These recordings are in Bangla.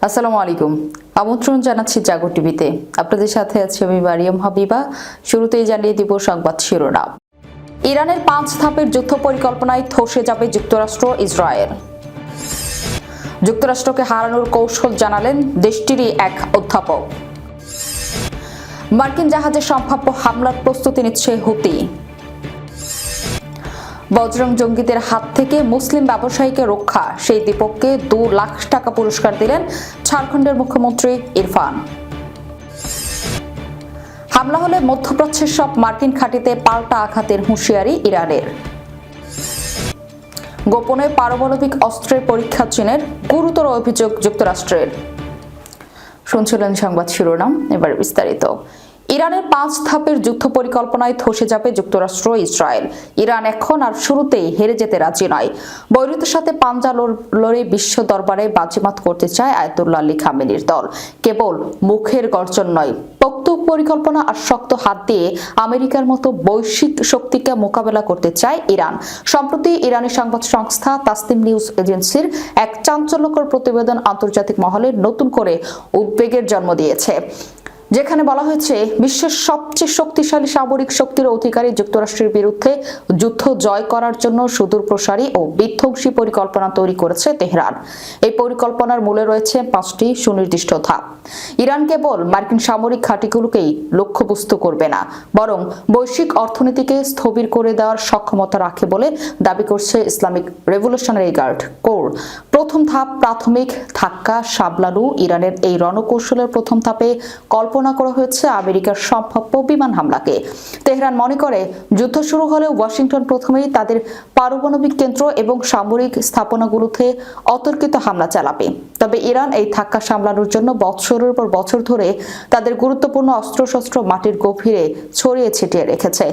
আসসালামু আলাইকুম। আমন্ত্রণ জানাচ্ছি জাগো টিভিতে। আপনাদের সাথে আছি আমি মারিয়াম হাবিবা। শুরুতেই জানিয়ে দিব সংবাদ শিরোনাম। ইরানের 5 ধাপের যুদ্ধ পরিকল্পনায় ধসে যাবে যুক্তরাষ্ট্র ইসরায়েল। যুক্তরাষ্ট্রকে হারানোর কৌশল জানালেন দেশটিরই এক অধ্যাপক। মার্কিন জাহাজে সম্ভাব্য হামলার প্রস্তুতি নিচ্ছে হুতি। বজরং জঙ্গিদের হাত থেকে মুসলিম ব্যবসায়ীকে রক্ষা, সেই দীপককে 2 লাখ টাকা পুরস্কার দিলেন ঝাড়খণ্ডের মুখ্যমন্ত্রী ইরফান। হামলা হলে মধ্যপ্রাচ্যের সব মার্কিন ঘাঁটিতে পাল্টা আঘাতের হুঁশিয়ারি ইরানের। গোপনে পারমাণবিক অস্ত্রের পরীক্ষা চীনের, গুরুতর অভিযোগ যুক্তরাষ্ট্রের। শুনছিলেন সংবাদ শিরোনাম, এবার বিস্তারিত। ইরানের 5 ধাপের যুদ্ধ পরিকল্পনায় ধসে যাবে যুক্তরাষ্ট্র ইসরায়েল। ইরান এখন আর শুরুতেই হেরে যেতে রাজি নয়। বৈরুতের সাথে পাঞ্জা লড়ে বিশ্ব দরবারে বাজিমাত করতে চায় আয়াতুল্লাহ আলী খামেনির দল। কেবল মুখের গর্জন নয়, পোক্ত পরিকল্পনা আর শক্ত হাত দিয়ে আমেরিকার মতো বৈশ্বিক শক্তিকে মোকাবেলা করতে চায় ইরান। সম্প্রতি ইরানি সংবাদ সংস্থা তাসনিম নিউজ এজেন্সির এক চাঞ্চল্যকর প্রতিবেদন আন্তর্জাতিক মহলে নতুন করে উদ্বেগের জন্ম দিয়েছে, যেখানে বলা হয়েছে বিশ্বের সবচেয়ে শক্তিশালী সামরিক শক্তির অধিকারী যুক্তরাষ্ট্রের বিরুদ্ধে যুদ্ধ জয় করার জন্য সুদূরপ্রসারী ও বিধ্বংসী পরিকল্পনা তৈরি করেছে তেহরান। এই পরিকল্পনার মূলে রয়েছে 5টি সুনির্দিষ্ট ধাপ। ইরান কেবল মার্কিন সামরিক ঘাঁটিগুলোকেই লক্ষ্যবস্তু করবে না, বরং বৈশ্বিক অর্থনীতিকে স্থবির করে দেওয়ার সক্ষমতা রাখে বলে দাবি করছে ইসলামিক রেভলিউশনারি গার্ড কোর। প্রথম ধাপ প্রাথমিক ধাক্কা সামলানো। ইরানের এই রণকৌশলের প্রথম ধাপে কল্পনা করা হয়েছে আমেরিকার সম্ভাব্য বিমান হামলাকে। তেহরান মনে করে যুদ্ধ শুরু হলে ওয়াশিংটন প্রথমেই তাদের পারমাণবিক কেন্দ্র এবং সামরিক স্থাপনাগুলোতে অতর্কিত হামলা চালাবে। তবে ইরান এই ধাক্কা সামলানোর জন্য বছরের পর বছর ধরে তাদের গুরুত্বপূর্ণ অস্ত্রশস্ত্র মাটির গভীরে ছড়িয়ে ছিটিয়ে রেখেছে।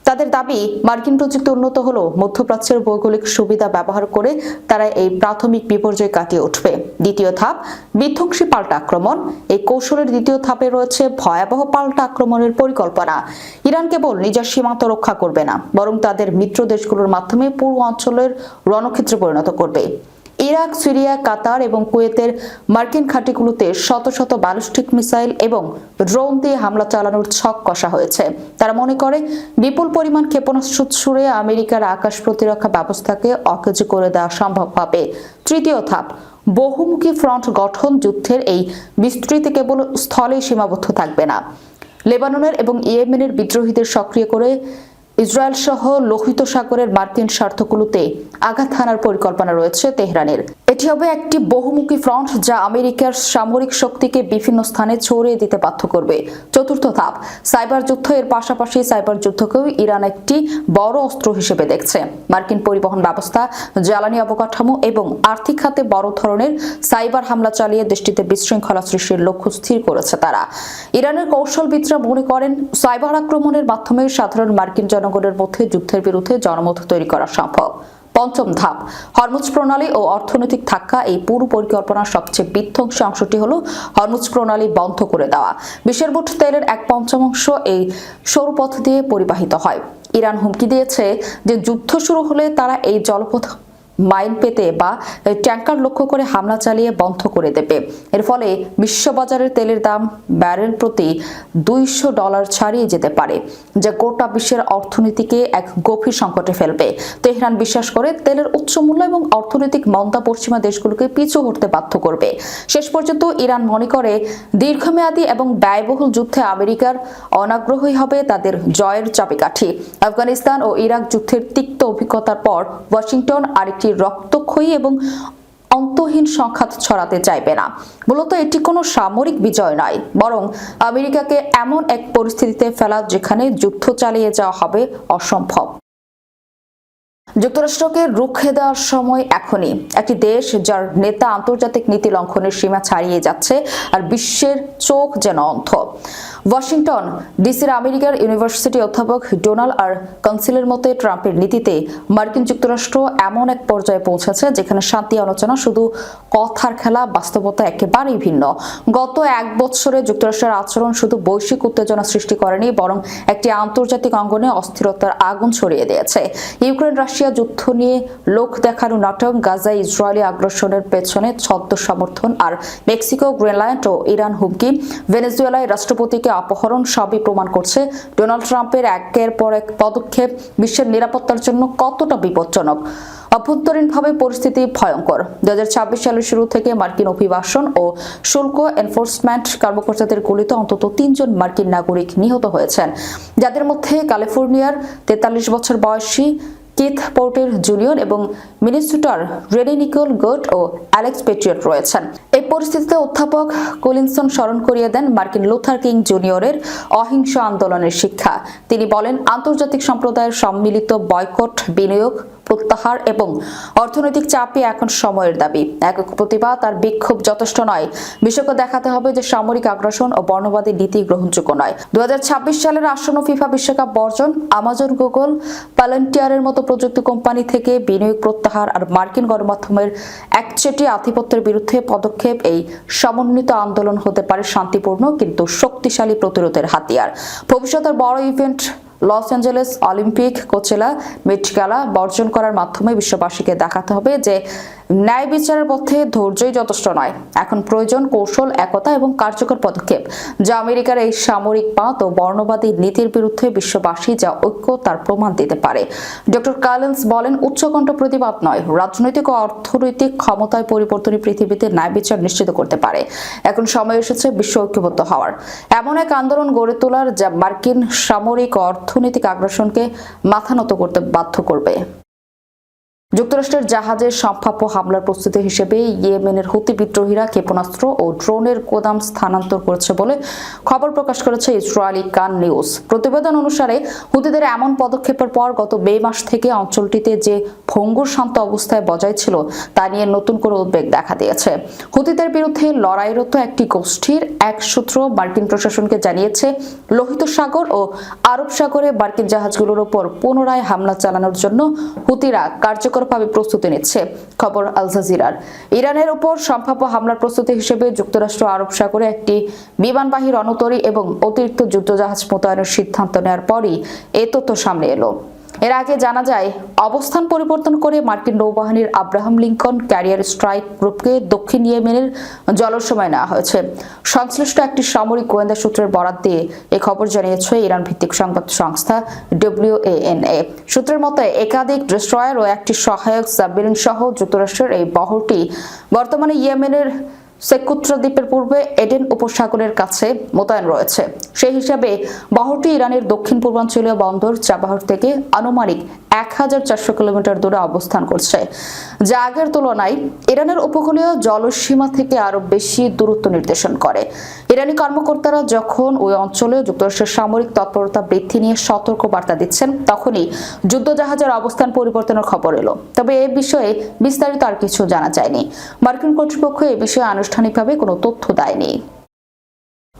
তাদের দাবি, মার্কিন প্রযুক্তি উন্নত হলেও মধ্যপ্রাচ্যের ভৌগোলিক সুবিধা ব্যবহার করে তারা এই প্রাথমিক বিপর্যয় কাটিয়ে উঠবে। দ্বিতীয় ধাপ বিধ্বংসী পাল্টা আক্রমণ। এই কৌশলের দ্বিতীয় ধাপে রয়েছে ভয়াবহ পাল্টা আক্রমণের পরিকল্পনা। ইরান কেবল নিজের সীমান্ত রক্ষা করবে না, বরং তাদের মিত্র দেশগুলোর মাধ্যমে পুরো অঞ্চলের রণক্ষেত্রে পরিণত করবে। ইরাক, সিরিয়া, কাতার এবং কুয়েতের মার্কিন ঘাঁটিগুলোতে শত শত ব্যালিস্টিক মিসাইল এবং ড্রোন দিয়ে হামলা চালানোর ছক কষা হয়েছে। তারা মনে করে বিপুল পরিমাণ ক্ষেপণাস্ত্র ছুড়ে আমেরিকার আকাশ প্রতিরক্ষা ব্যবস্থাকে অকেজো করে দেওয়া সম্ভব হবে। তৃতীয় ধাপ বহুমুখী ফ্রন্ট গঠন। যুদ্ধের এই বিস্তৃতি কেবল স্থলে সীমাবদ্ধ থাকবে না। লেবাননের এবং ইয়েমেনের বিদ্রোহীদের সক্রিয় করে ইসরায়েল সহ লোহিত সাগরের মার্কিন স্বার্থগুলোতে আঘাত হানার পরিকল্পনা রয়েছে তেহরানের। এটি হবে একটি বহুমুখী ফ্রন্ট যা আমেরিকার সামরিক শক্তিকে বিভিন্ন স্থানে ছড়িয়ে দিতে বাধ্য করবে। চতুর্থ ধাপ সাইবার যুদ্ধ। এর পাশাপাশি সাইবার যুদ্ধকেও ইরান একটি বড় অস্ত্র হিসেবে দেখছে। মার্কিন পরিবহন ব্যবস্থা, জ্বালানি অবকাঠামো এবং আর্থিক খাতে বড় ধরনের সাইবার হামলা চালিয়ে দেশটিতে বিশৃঙ্খলা সৃষ্টির লক্ষ্য স্থির করেছে তারা। ইরানের কৌশলবিদরা মনে করেন সাইবার আক্রমণের মাধ্যমে সাধারণ মার্কিন জনগণের মধ্যে যুদ্ধের বিরুদ্ধে জনমত তৈরি করা সম্ভব। পঞ্চম ধাপ হরমুজ প্রণালী ও অর্থনৈতিক ধাক্কা। এই পুরো পরিকল্পনার সবচেয়ে বিধ্বংসী অংশটি হলো হরমুজ প্রণালী বন্ধ করে দেওয়া। বিশ্বের মোট তেলের 1/5 এই সরু পথ দিয়ে পরিবাহিত হয়। ইরান হুমকি দিয়েছে যে যুদ্ধ শুরু হলে তারা এই জলপথ মাইল পেতে বা ট্যাঙ্কার লক্ষ্য করে হামলা চালিয়ে বন্ধ করে দেবে। এর ফলে বিশ্ববাজারের তেলের দাম ব্যারেল প্রতি $200 ছাড়িয়ে যেতে পারে, যা গোটা বিশ্বের অর্থনীতিকে এক গভীর সংকটে ফেলবে। তেহরান বিশ্বাস করে তেলের উচ্চ মূল্য এবং অর্থনৈতিক মন্দা পশ্চিমা দেশগুলোকে পিছু হটতে বাধ্য করবে। শেষ পর্যন্ত ইরান মনে করে দীর্ঘমেয়াদী এবং ব্যয়বহুল যুদ্ধে আমেরিকার অনাগ্রহী হবে তাদের জয়ের চাবিকাঠি। আফগানিস্তান ও ইরাক যুদ্ধের তিক্ত অভিজ্ঞতার পর ওয়াশিংটন আরেকটি রক্তক্ষয়ী এবং অন্তহীন সংঘাত ছড়াতে চাইবে না। মূলত এটি কোনো সামরিক বিজয় নয়, বরং আমেরিকাকে এমন এক পরিস্থিতিতে ফেলা যেখানে যুদ্ধ চালিয়ে যাওয়া হবে অসম্ভব। যুক্তরাষ্ট্রকে রুখে দেওয়ার সময় এখনই। একটি দেশ যার নেতা আন্তর্জাতিক নীতি লঙ্ঘনের সীমা ছাড়িয়ে যাচ্ছে আর বিশ্বের চোখ যেন অন্ধ। ওয়াশিংটন ডিসির আমেরিকার ইউনিভার্সিটি অধ্যাপক ডোনাল্ড আর কাউন্সিলের মতে ট্রাম্পের নীতিতে মার্কিন যুক্তরাষ্ট্র এমন এক পর্যায়ে পৌঁছেছে যেখানে শান্তি আলোচনা শুধু কথার খেলা, বাস্তবতা একেবারেই ভিন্ন। গত 1 বছরে যুক্তরাষ্ট্রের আচরণ শুধু বৈশ্বিক উত্তেজনা সৃষ্টি করেনি, বরং একটি আন্তর্জাতিক অঙ্গনে অস্থিরতার আগুন ছড়িয়ে দিয়েছে। ইউক্রেন রাশিয়া রাশিয়া যুদ্ধ নিয়ে লোক দেখানো নাটক, গাজায় ইসরায়েলি আগ্রাসনের পেছনে ছদ্ম সমর্থন, আর মেক্সিকো, গ্রিনল্যান্ড ও ইরান হুমকি, ভেনেজুয়েলায় রাষ্ট্রপতিকে অপহরণ সবই প্রমাণ করছে ডোনাল্ড ট্রাম্পের একের পর এক পদক্ষেপ বিশ্বের নিরাপত্তার জন্য কতটা বিপজ্জনক। অভ্যন্তরীণভাবে পরিস্থিতি ভয়ঙ্কর। 2026 সালের শুরু থেকে মার্কিন অভিবাসন ও শুল্ক এনফোর্সমেন্ট কর্মকর্তাদের গুলিতে অন্তত 3 জন মার্কিন নাগরিক নিহত হয়েছেন, যাদের মধ্যে ক্যালিফোর্নিয়ার 43 বছর বয়সী কিথ পোর্টের জুনিয়র এবং মিনেসোটার রেনি নিকোল গোট ও অ্যালেক্স পেট্রিয়ট রয়েছেন। এই পরিস্থিতিতে অধ্যাপক কলিনসন স্মরণ করিয়ে দেন মার্কিন লুথার কিং জুনিয়রের অহিংস আন্দোলনের শিক্ষা। তিনি বলেন, আন্তর্জাতিক সম্প্রদায়ের সম্মিলিত বয়কট, বিনিয়োগ প্রত্যাহার এবং অর্থনৈতিক চাপই এখন সময়ের দাবি। একক প্রতিবাদ আর বিক্ষোভ যথেষ্ট নয়। বিশ্বকে দেখাতে হবে যে সামরিক আগ্রাসন ও বর্ণবাদী নীতি গ্রহণযোগ্য নয়। 2026 সালের আসন্ন ফিফা বিশ্বকাপ বর্জন, আমাজন, গুগল, পালন্টিয়ারের মতো প্রযুক্তি কোম্পানি থেকে বিনিয়োগ প্রত্যাহার আর মার্কিন গণমাধ্যমের একচেটি আধিপত্যের বিরুদ্ধে পদক্ষেপ, এই সমন্বিত আন্দোলন হতে পারে শান্তিপূর্ণ কিন্তু শক্তিশালী প্রতিরোধের হাতিয়ার। ভবিষ্যতের বড় event Los Angeles Olympic, Coachella, Met Gala বর্জন করার মাধ্যমে বিশ্ববাসীকে দেখাতে হবে যে ন্যায় বিচারের পথে ধৈর্যই যথেষ্ট নয়। এখন প্রয়োজন কৌশল, একতা এবং কার্যকর পদক্ষেপ, যা আমেরিকার এই সামরিক পাত ও বর্ণবাদী নীতির বিরুদ্ধে বিশ্ববাসী যা ঐক্য তার প্রমাণ দিতে পারে। ডক্টর কার্লেন্স বলেন, উচ্চকণ্ঠ প্রতিবাদ নয়, রাজনৈতিক ও অর্থনৈতিক ক্ষমতায় পরিবর্তনই পৃথিবীতে ন্যায় বিচার নিশ্চিত করতে পারে। এখন সময় এসেছে বিশ্ব ঐক্যবদ্ধ হওয়ার, এমন এক আন্দোলন গড়ে তোলার যা মার্কিন সামরিক ও অর্থনৈতিক আগ্রাসনকে মাথা নত করতে বাধ্য করবে। যুক্তরাষ্ট্রের জাহাজের সম্ভাব্য হামলার প্রস্তুতি হিসেবে ইয়েমেনের হুতি বিদ্রোহীরা ক্ষেপণাস্ত্র ও ড্রোনের গোদাম স্থানান্তর করেছে বলে খবর প্রকাশ করেছে ইসরায়েলি কান নিউজ। প্রতিবেদন অনুসারে হুতিদের এমন পদক্ষেপের পর গত মে মাস থেকে অঞ্চলটিতে যে ভঙ্গুর শান্ত অবস্থায় বজায় ছিল তা নিয়ে নতুন করে উদ্বেগ দেখা দিয়েছে। হুতিদের বিরুদ্ধে লড়াইরত একটি গোষ্ঠীর এক সূত্র মার্কিন প্রশাসনকে জানিয়েছে, লোহিত সাগর ও আরব সাগরে মার্কিন জাহাজগুলোর উপর পুনরায় হামলা চালানোর জন্য হুতিরা কার্যকরভাবে প্রস্তুতি নিচ্ছে। খবর আল জাজিরার। ইরানের উপর সম্ভাব্য হামলার প্রস্তুতি হিসেবে যুক্তরাষ্ট্র আরব সাগরে একটি বিমানবাহী রণতরী এবং অতিরিক্ত যুদ্ধজাহাজ মোতায়েনের সিদ্ধান্ত নেওয়ার পরই এ তথ্য সামনে এলো। এর আগে জানা যায়, অবস্থান পরিবর্তন করে মার্কিন নৌবাহিনীর আব্রাহাম লিঙ্কন ক্যারিয়ার স্ট্রাইক গ্রুপকে দক্ষিণ ইয়েমেনের জলসীমায় নেওয়া হয়েছে। সংশ্লিষ্ট একটি সামরিক গোয়েন্দা সূত্রের বরাত দিয়ে এই খবর জানিয়েছে ইরান ভিত্তিক সংবাদ সংস্থা WANA। সূত্রের মতে, একাধিক ডেস্ট্রয়ার ও একটি সহায়ক সাবমেরিন সহ যুক্তরাষ্ট্রের এই বহরটি বর্তমানে ইয়েমেনের সেকুত্রা দ্বীপের পূর্বে এডেন উপসাগরের কাছে মোতায়েন রয়েছে। সেই হিসাবে বহরটি ইরানের দক্ষিণ পূর্বাঞ্চলীয় বন্দর চাবাহর থেকে আনুমানিক 1400 কিলোমিটার দূরে অবস্থান করছে, যা আগের তুলনায় ইরানের উপকূলীয় জলসীমা থেকে আরো বেশি দূরত্ব নির্দেশন করে। ইরানি কর্মকর্তারা যখন ওই অঞ্চলে যুক্তরাষ্ট্রের সামরিক তৎপরতা বৃদ্ধি নিয়ে সতর্ক বার্তা দিচ্ছেন, তখনই যুদ্ধজাহাজের অবস্থান পরিবর্তনের খবর এলো। তবে এ বিষয়ে বিস্তারিত আর কিছু জানা যায়নি। মার্কিন কর্তৃপক্ষ এ বিষয়ে আনুষ্ঠানিকভাবে কোনো তথ্য দেয়নি।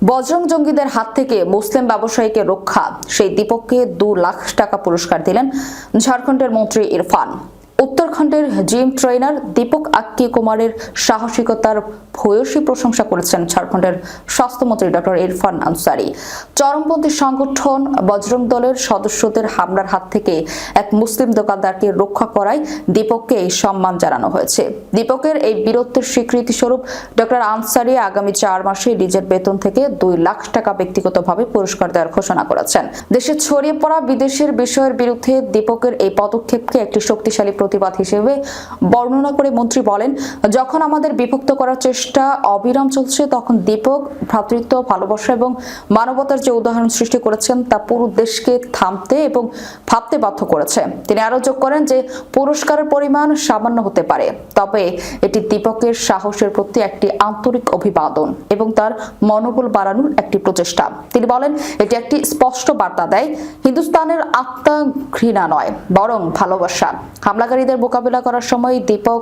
বজরং জঙ্গিদের হাত থেকে মুসলিম ব্যবসায়ীকে রক্ষা, সেই দীপককে 2 লাখ টাকা পুরস্কার দিলেন ঝাড়খণ্ডের মন্ত্রী ইরফান। উত্তরাখণ্ডের জিম ট্রেনার দীপক আক্কি কুমারের সাহসিকতার ভূয়সী প্রশংসা করেছেন ঝাড়খণ্ডের স্বাস্থ্যমন্ত্রী ডক্টর ইরফান আনসারি। চরমপন্থী সংগঠন বজরং দলের সদস্যদের হামলার হাত থেকে এক মুসলিম দোকানদারকে রক্ষা করায় দীপককে এই সম্মান জানানো হয়েছে। দীপকের এই বীরত্বের স্বীকৃতি স্বরূপ ডক্টর আনসারি আগামী 4 মাসে নিজের বেতন থেকে 2 লাখ টাকা ব্যক্তিগতভাবে পুরস্কার দেওয়ার ঘোষণা করেছেন। দেশে ছড়িয়ে পড়া বিদেশের বিষয়ের বিরুদ্ধে দীপকের এই পদক্ষেপকে একটি শক্তিশালী প্রতিবাদ হিসেবে বর্ণনা করে মন্ত্রী বলেন, যখন আমাদের বিভক্ত করার চেষ্টা অবিরাম চলছে, তখন দীপক ভ্রাতৃত্ব, ভালোবাসা এবং মানবতার যে উদাহরণ সৃষ্টি করেছেন তা পুরো দেশকে থামতে এবং ভাবতে বাধ্য করেছে। তিনি আরো যোগ করেন যে পুরস্কারের পরিমাণ সামান্য হতে পারে, তবে এটি দীপকের সাহসের প্রতি একটি আন্তরিক অভিবাদন এবং তার মনোবল বাড়ানোর একটি প্রচেষ্টা। তিনি বলেন, এটি একটি স্পষ্ট বার্তা দেয়, হিন্দুস্তানের আত্মা ঘৃণা নয় বরং ভালোবাসা। হামলাকারীদের মোকাবিলা করার সময় দীপক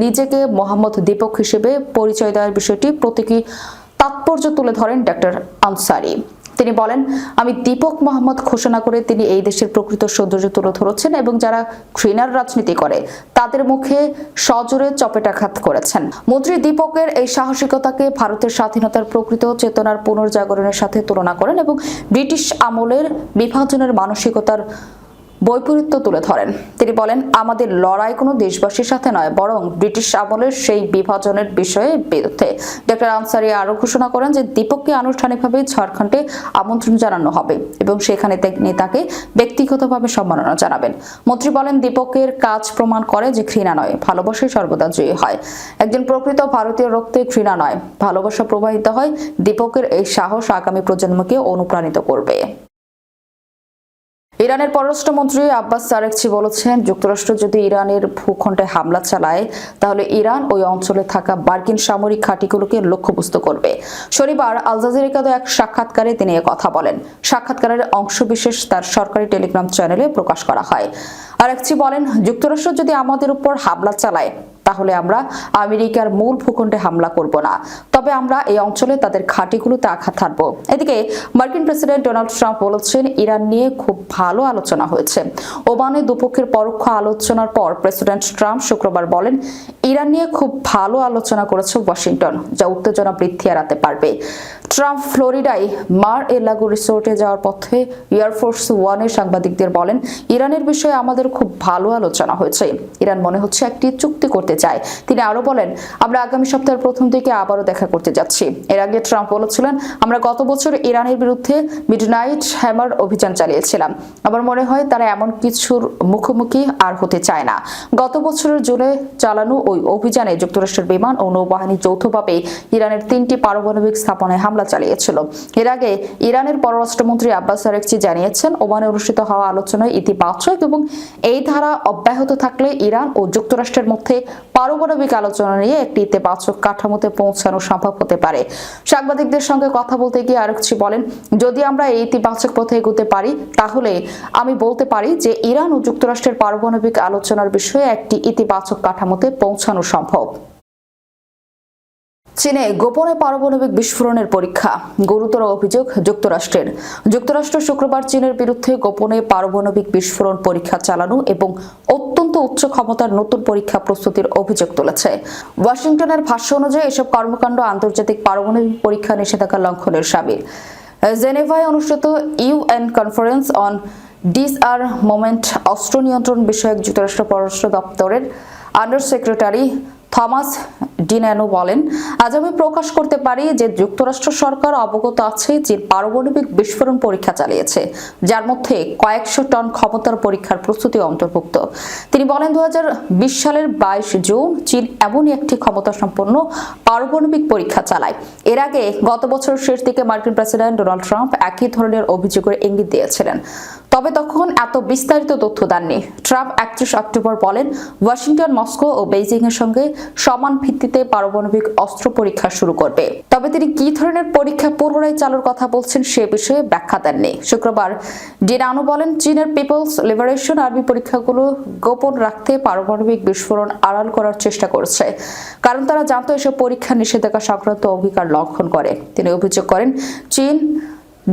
নিজেকে মোহাম্মদ দীপক হিসেবে পরিচয় দেওয়ার বিষয়টি প্রতীকী তাৎপর্য তুলে ধরেন ডক্টর আনসারি। তিনি বলেন, আমি দীপক মোহাম্মদ ঘোষণা করে তিনি এই দেশের প্রকৃত সৌন্দর্য তুলে ধরেছেন এবং যারা ঘৃণার রাজনীতি করে তাদের মুখে সজোরে চপেটাঘাত করেছেন। মন্ত্রী দীপকের এই সাহসিকতাকে ভারতের স্বাধীনতার প্রকৃত চেতনার পুনর্জাগরণের সাথে তুলনা করেন এবং ব্রিটিশ আমলের বিভাজনের মানসিকতার বৈপরীত্য তুলে ধরেন। তিনি বলেন, আমাদের লড়াই কোনো দেশবাসীর সাথে নয়, বরং ব্রিটিশ আমলের সেই বিভাজনের বিষয়ে বিরুদ্ধে। ডক্টর আনসারি আরও ঘোষণা করেন যে দীপককে আনুষ্ঠানিকভাবে ঝাড়খণ্ডে আমন্ত্রণ জানানো হবে এবং সেখানে তিনি তাকে ব্যক্তিগতভাবে সম্মাননা জানাবেন। মন্ত্রী বলেন, দীপকের কাজ প্রমাণ করে যে ঘৃণা নয়, ভালোবাসাই সর্বদা জয়ী হয়। একজন প্রকৃত ভারতীয় রক্তে ঘৃণা নয়, ভালোবাসা প্রবাহিত হয়। দীপকের এই সাহস আগামী প্রজন্মকে অনুপ্রাণিত করবে। ইরানের পররাষ্ট্রমন্ত্রী আব্বাস আরাগচি বলেছেন, যুক্তরাষ্ট্র যদি ইরানের ভূখণ্ডে হামলা চালায় তাহলে ইরান ওই অঞ্চলে থাকা মার্কিন সামরিক ঘাঁটিগুলোকে লক্ষ্যবস্তু করবে। শনিবার আল জাজিরাকে এক সাক্ষাৎকারে তিনি কথা বলেন। সাক্ষাৎকারের অংশবিশেষ তার সরকারি টেলিগ্রাম চ্যানেলে প্রকাশ করা হয়। আরাগচি বলেন, যুক্তরাষ্ট্র যদি আমাদের উপর হামলা চালায় তাহলে আমরা আমেরিকার মূল ভূখণ্ডে হামলা করব না, তবে আমরা এই অঞ্চলে তাদের ঘাঁটিগুলোতে আঘাত হানব। এদিকে মার্কিন প্রেসিডেন্ট ডোনাল্ড ট্রাম্প বলেছেন, ইরান নিয়ে খুব ভালো আলোচনা হয়েছে। ওমানে দুপক্ষের পরোক্ষ আলোচনার পর প্রেসিডেন্ট ট্রাম্প শুক্রবার বলেন, ইরান নিয়ে খুব ভালো আলোচনা করেছে ওয়াশিংটন, যা উত্তেজনা বৃদ্ধি এড়াতে পারবে। ট্রাম্প ফ্লোরিডায় মার এ লাগো রিসোর্টে যাওয়ার পথে এয়ারফোর্স ওয়ানের সাংবাদিকদের বলেন, ইরানের বিষয়ে আমাদের খুব ভালো আলোচনা হয়েছে। ইরান মনে হচ্ছে একটি চুক্তি করতে চায়। তিনি আরো বলেন, আমরা আগামী সপ্তাহের প্রথম দিকে আবারও দেখা করতে যাচ্ছি। এর আগে ট্রাম্প বলেছিলেন, আমরা গত বছর ইরানের বিরুদ্ধে মিডনাইট হ্যামার অভিযান চালিয়েছিলাম। আমার মনে হয় তারা এমন কিছুর মুখোমুখি আর হতে চায় না। গত বছরের জুনে চালানো ওই অভিযানে যুক্তরাষ্ট্রের বিমান ও নৌবাহিনী যৌথভাবে ইরানের 3টি পারমাণবিক স্থাপনায় হামলা চালিয়েছিল। এর আগে ইরানের পররাষ্ট্রমন্ত্রী আব্বাস আরাগচি জানিয়েছেন, ওমানে অনুষ্ঠিত হওয়া আলোচনায় ইতিবাচক এবং এই ধারা অব্যাহত থাকলে ইরান ও যুক্তরাষ্ট্রের মধ্যে পারমাণবিক আলোচনা নিয়ে একটি ইতিবাচক কাঠামোতে পৌঁছানো সম্ভব হতে পারে। সাংবাদিকদের সঙ্গে কথা বলতে গিয়ে আরাগচি বলেন, যদি আমরা এই ইতিবাচক পথে এগোতে পারি তাহলে আমি বলতে পারি যে ইরান ও যুক্তরাষ্ট্রের পারমাণবিক আলোচনার বিষয়ে একটি ইতিবাচক কাঠামোতে পৌঁছানো সম্ভব। চীনে গোপনে পারমাণবিক বিস্ফোরণের পরীক্ষা, গুরুতর অভিযোগ যুক্তরাষ্ট্রের। যুক্তরাষ্ট্র শুক্রবার চীনের বিরুদ্ধে গোপনে পারমাণবিক বিস্ফোরণ পরীক্ষা চালানো এবং অত্যন্ত উচ্চ ক্ষমতার নতুন পরীক্ষা প্রস্তুতির অভিযোগ তুলেছে। ওয়াশিংটনের ভাষ্য অনুযায়ী এসব কর্মকাণ্ড আন্তর্জাতিক পারমাণবিক পরীক্ষা নিষেধাজ্ঞা লঙ্ঘনের শামিল। জেনেভায় অনুষ্ঠিত ইউএন কনফারেন্স অন ডিসআরমামেন্ট অস্ত্র নিয়ন্ত্রণ বিষয়ক যুক্তরাষ্ট্র পররাষ্ট্র দপ্তরের আন্ডার সেক্রেটারি থমাস ডিন্যানো বলেন, আজ আমি প্রকাশ করতে পারি যে যুক্তরাষ্ট্র সরকার অবগত আছে যে পারমাণবিক বিস্ফোরণ পরীক্ষা চালিয়েছে, যার মধ্যে কয়েকশো টন ক্ষমতার পরীক্ষার প্রস্তুতি অন্তর্ভুক্ত। তিনি বলেন, 2020 সালের 22 জুন চীন এমনই একটি ক্ষমতাসম্পন্ন পারমাণবিক পরীক্ষা চালায়। এর আগে গত বছরের শেষ দিকে মার্কিন প্রেসিডেন্ট ডোনাল্ড ট্রাম্প একই ধরনের অভিযোগের ইঙ্গিত দিয়েছিলেন, তবে তখন এত বিস্তারিত তথ্য দেননি। ট্রাম্প 31 অক্টোবর বলেন, ওয়াশিংটন মস্কো ও বেইজিং এর সঙ্গে সমান ভিত্তিতে পারমাণবিক অস্ত্র পরীক্ষা শুরু করবে। তবে তিনি কি ধরনের পরীক্ষা পুনরায় চালুর কথা বলছেন সে বিষয়ে ব্যাখ্যা দেননি। শুক্রবার ডিন্যানো বলেন, চীনের পিপলস লিবারেশন আর্মি পরীক্ষাগুলো গোপন রাখতে পারমাণবিক বিস্ফোরণ আড়াল করার চেষ্টা করছে, কারণ তারা জানতো এসব পরীক্ষা নিষেধাজ্ঞা সংক্রান্ত অঙ্গীকার লঙ্ঘন করে। তিনি অভিযোগ করেন, চীন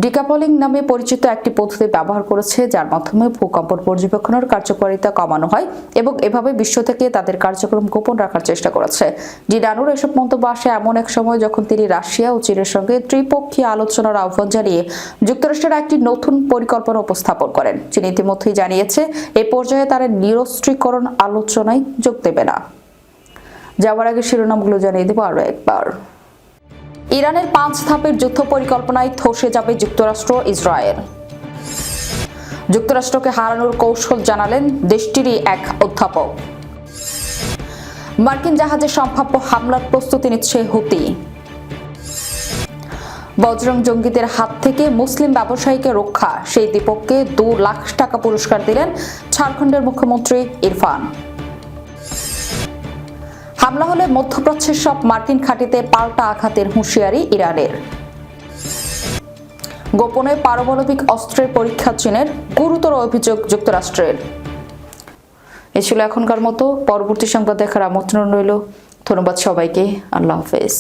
ডিকাপলিং নামে পরিচিত একটি পদ্ধতি ব্যবহার করেছে, যার মাধ্যমে ভূকম্পন পর্যবেক্ষণের কার্যকারিতা কমানো হয় এবং এভাবে বিশ্ব থেকে তাদের কার্যক্রম গোপন রাখার চেষ্টা করেছে। ডিন্যানোর এসব মন্তব্য আসে এমন এক সময় যখন তিনি রাশিয়া ও চীনের সঙ্গে ত্রিপক্ষীয় আলোচনার আহ্বান জানিয়ে যুক্তরাষ্ট্রের একটি নতুন পরিকল্পনা উপস্থাপন করেন। চীন ইতিমধ্যেই জানিয়েছে এই পর্যায়ে তারা নিরস্ত্রীকরণ আলোচনায় যোগ দেবে না। যাওয়ার আগে শিরোনামগুলো জানিয়ে দেব আরো একবার। ইরানের 5 ধাপের যুদ্ধ পরিকল্পনায় ধসে যাবে যুক্তরাষ্ট্র ইসরায়েল। যুক্তরাষ্ট্রকে হারানোর কৌশল জানালেন দেশটিরই এক অধ্যাপক। মার্কিন জাহাজে সম্ভাব্য হামলার প্রস্তুতি নিচ্ছে হুতি। বজরং জঙ্গিদের হাত থেকে মুসলিম ব্যবসায়ীকে রক্ষা, সেই দীপককে 2 লাখ টাকা পুরস্কার দিলেন ঝাড়খণ্ডের মুখ্যমন্ত্রী ইরফান। হামলা হলে মধ্যপ্রাচ্যের সব মার্কিন ঘাঁটিতে পাল্টা আঘাতের হুঁশিয়ারি ইরানের। গোপনে পারমাণবিক অস্ত্রের পরীক্ষা চীনের, গুরুতর অভিযোগ যুক্তরাষ্ট্রের। এ ছিল এখনকার মতো। পরবর্তী সংবাদ দেখার আমন্ত্রণ রইল। ধন্যবাদ সবাইকে। আল্লাহ হাফেজ।